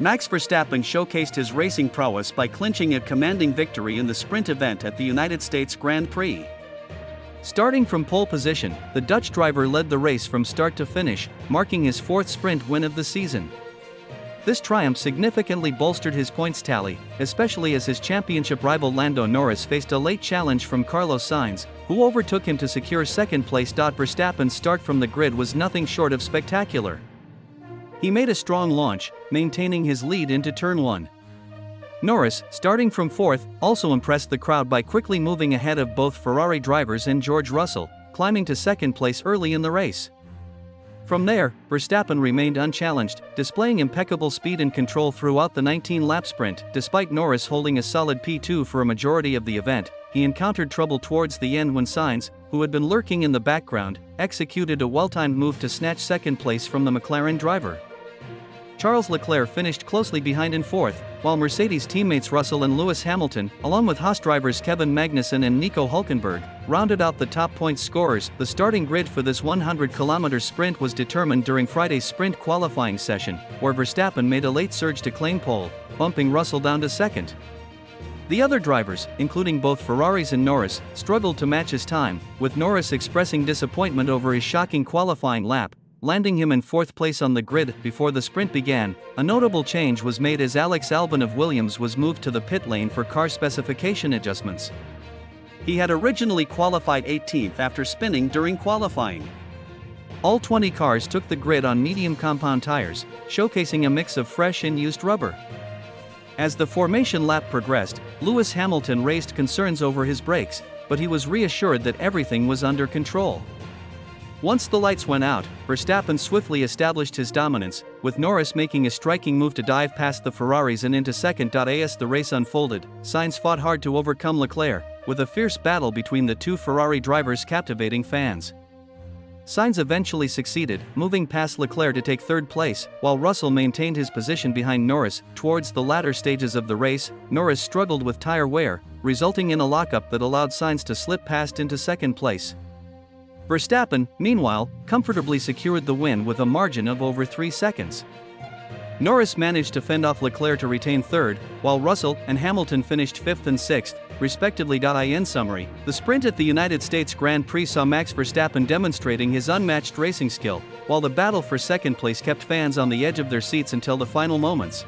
Max Verstappen showcased his racing prowess by clinching a commanding victory in the sprint event at the United States Grand Prix. Starting from pole position, the Dutch driver led the race from start to finish, marking his fourth sprint win of the season. This triumph significantly bolstered his points tally, especially as his championship rival Lando Norris faced a late challenge from Carlos Sainz, who overtook him to secure second place. Verstappen's start from the grid was nothing short of spectacular. He made a strong launch, maintaining his lead into turn 1. Norris, starting from fourth, also impressed the crowd by quickly moving ahead of both Ferrari drivers and George Russell, climbing to second place early in the race. From there, Verstappen remained unchallenged, displaying impeccable speed and control throughout the 19-lap sprint. Despite Norris holding a solid P2 for a majority of the event, he encountered trouble towards the end when Sainz, who had been lurking in the background, executed a well-timed move to snatch second place from the McLaren driver. Charles Leclerc finished closely behind in fourth, while Mercedes teammates Russell and Lewis Hamilton, along with Haas drivers Kevin Magnussen and Nico Hülkenberg, rounded out the top points scorers. The starting grid for this 100-kilometer sprint was determined during Friday's sprint qualifying session, where Verstappen made a late surge to claim pole, bumping Russell down to second. The other drivers, including both Ferraris and Norris, struggled to match his time, with Norris expressing disappointment over his shocking qualifying lap, landing him in fourth place on the grid. Before the sprint began, a notable change was made as Alex Albon of Williams was moved to the pit lane for car specification adjustments. He had originally qualified 18th after spinning during qualifying. All 20 cars took the grid on medium compound tires, showcasing a mix of fresh and used rubber. As the formation lap progressed, Lewis Hamilton raised concerns over his brakes, but he was reassured that everything was under control. Once the lights went out, Verstappen swiftly established his dominance, with Norris making a striking move to dive past the Ferraris and into second. As the race unfolded, Sainz fought hard to overcome Leclerc, with a fierce battle between the two Ferrari drivers captivating fans. Sainz eventually succeeded, moving past Leclerc to take third place, while Russell maintained his position behind Norris. Towards the latter stages of the race, Norris struggled with tire wear, resulting in a lockup that allowed Sainz to slip past into second place. Verstappen, meanwhile, comfortably secured the win with a margin of over 3 seconds. Norris managed to fend off Leclerc to retain third, while Russell and Hamilton finished fifth and sixth, respectively. In summary, the sprint at the United States Grand Prix saw Max Verstappen demonstrating his unmatched racing skill, while the battle for second place kept fans on the edge of their seats until the final moments.